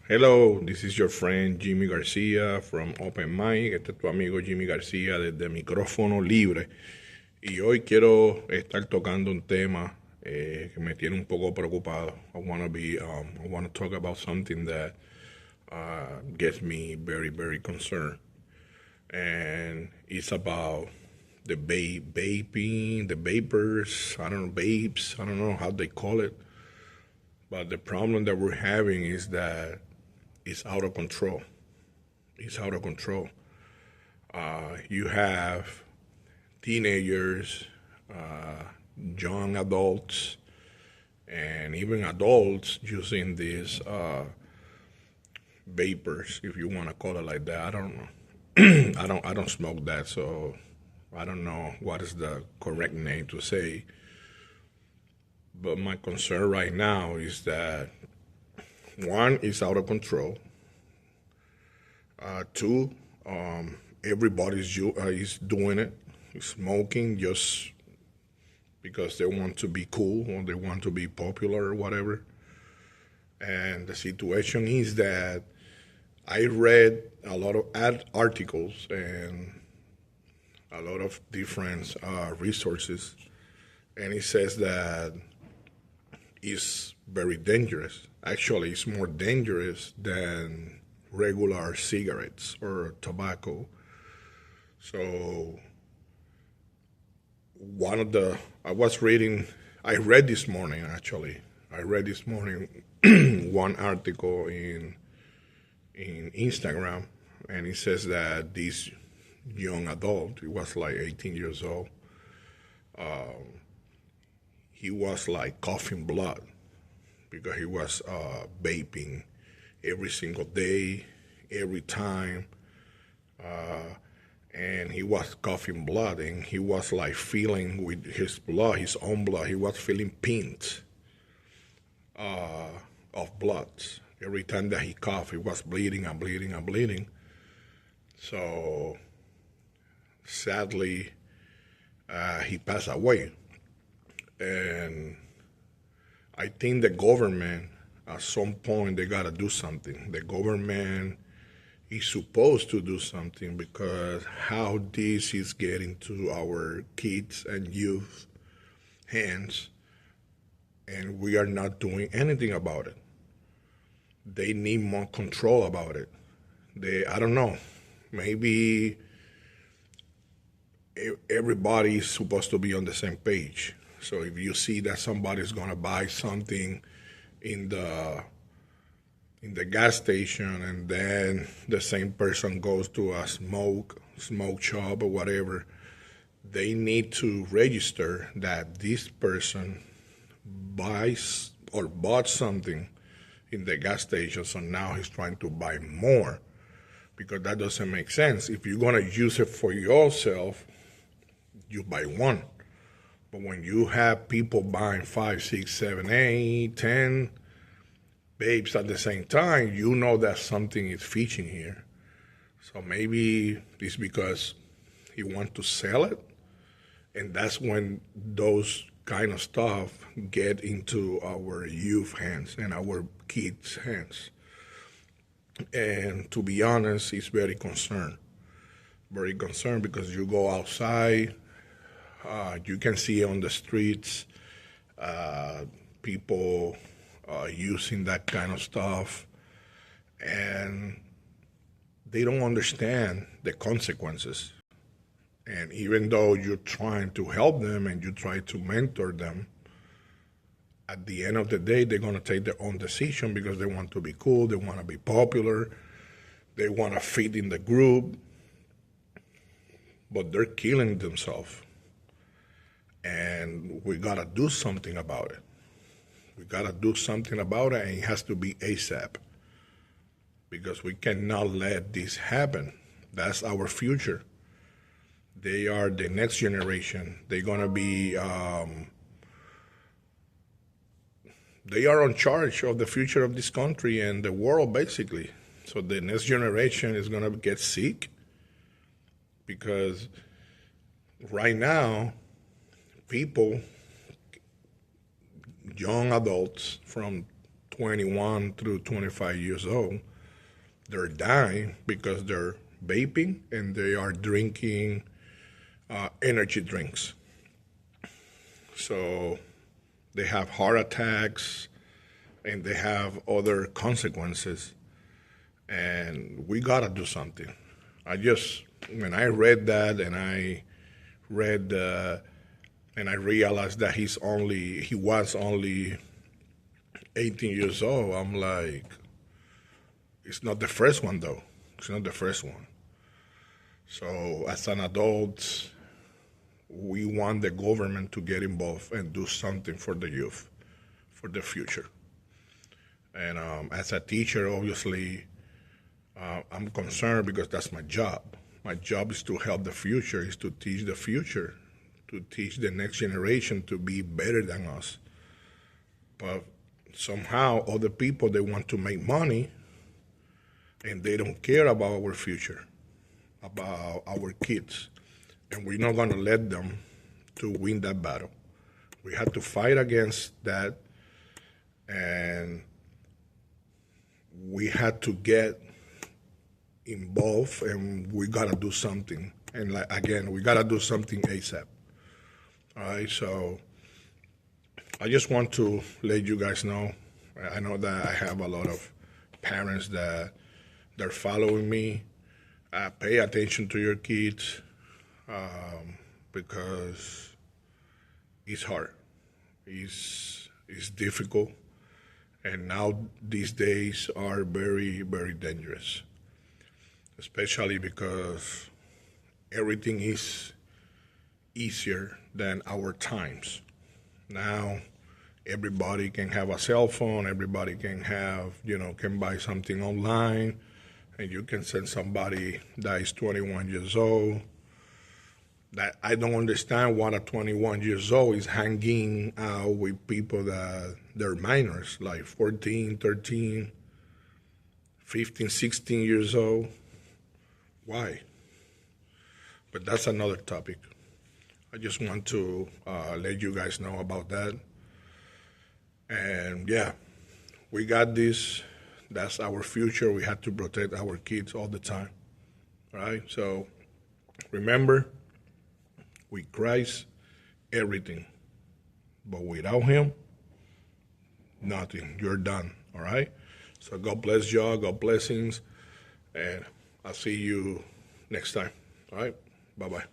Hello, this is your friend Jimmy García from Open Mic. Este es tu amigo Jimmy García desde Micrófono Libre. Y hoy quiero estar tocando un tema que me tiene un poco preocupado. I wanna talk about something that gets me very, very concerned. And it's about the vaping, the vapors, I don't know, vapes, I don't know how they call it. But the problem that we're having is that it's out of control. It's out of control. You have teenagers, young adults, and even adults using these vapors, if you want to call it like that. I don't know. I don't smoke that, so I don't know what is the correct name to say. But my concern right now is that one is out of control. Two, is doing it, smoking just because they want to be cool or they want to be popular or whatever. And the situation is that I read a lot of articles and a lot of different resources, and it says that it's very dangerous. Actually, it's more dangerous than regular cigarettes or tobacco. So I read this morning actually. I read this morning one article in Instagram, and it says that this young adult, he was like 18 years old, he was like coughing blood because he was vaping every single day, every time, and he was coughing blood, and he was like feeling with his blood, his own blood, he was feeling pinch of blood. Every time that he coughed, he was bleeding and bleeding and bleeding. So sadly, he passed away. And I think the government, at some point, they gotta do something. The government is supposed to do something because how this is getting to our kids and youth hands, and we are not doing anything about it. They need more control about it. I don't know, maybe everybody is supposed to be on the same page. So if you see that somebody's gonna buy something in the gas station, and then the same person goes to a smoke shop or whatever, they need to register that this person buys or bought something in the gas station, so now he's trying to buy more, because that doesn't make sense. If you're gonna use it for yourself, you buy one. But when you have people buying 5, 6, 7, 8, 10 babes at the same time, you know that something is fishing here. So maybe it's because he wants to sell it, and that's when those kind of stuff get into our youth hands and our kids' hands. And to be honest, it's very concerned because you go outside, you can see on the streets people using that kind of stuff, and they don't understand the consequences. And even though you're trying to help them and you try to mentor them, at the end of the day, they're going to take their own decision because they want to be cool, they want to be popular, they want to fit in the group, but they're killing themselves. And we got to do something about it. We got to do something about it, and it has to be ASAP because we cannot let this happen. That's our future. They are the next generation. They're going to be, they are in charge of the future of this country and the world, basically. So the next generation is going to get sick because right now, people, young adults from 21 through 25 years old, they're dying because they're vaping and they are drinking energy drinks. So they have heart attacks and they have other consequences. And we gotta do something. When I read that and I read and I realized that he was only 18 years old, I'm like, it's not the first one though. It's not the first one. So as an adult, we want the government to get involved and do something for the youth, for the future. And as a teacher, obviously, I'm concerned because that's my job. My job is to help the future, is to teach the future, to teach the next generation to be better than us. But somehow other people, they want to make money and they don't care about our future, about our kids. And we're not going to let them to win that battle. We have to fight against that, and we had to get involved, and we got to do something. And again, we got to do something ASAP. All right, so I just want to let you guys know. I know that I have a lot of parents that they're following me. Pay attention to your kids because it's hard. It's difficult. And now these days are very, very dangerous, especially because everything is easier than our times. Now everybody can have a cell phone, everybody can have, can buy something online, and you can send somebody that is 21 years old. That I don't understand why a 21 years old is hanging out with people that they're minors, like 14, 13, 15, 16 years old. Why? But that's another topic. I just want to let you guys know about that. And yeah, we got this. That's our future. We have to protect our kids all the time. All right? So remember, with Christ, everything. But without Him, nothing. You're done. All right? So God bless y'all. God blessings. And I'll see you next time. All right? Bye-bye.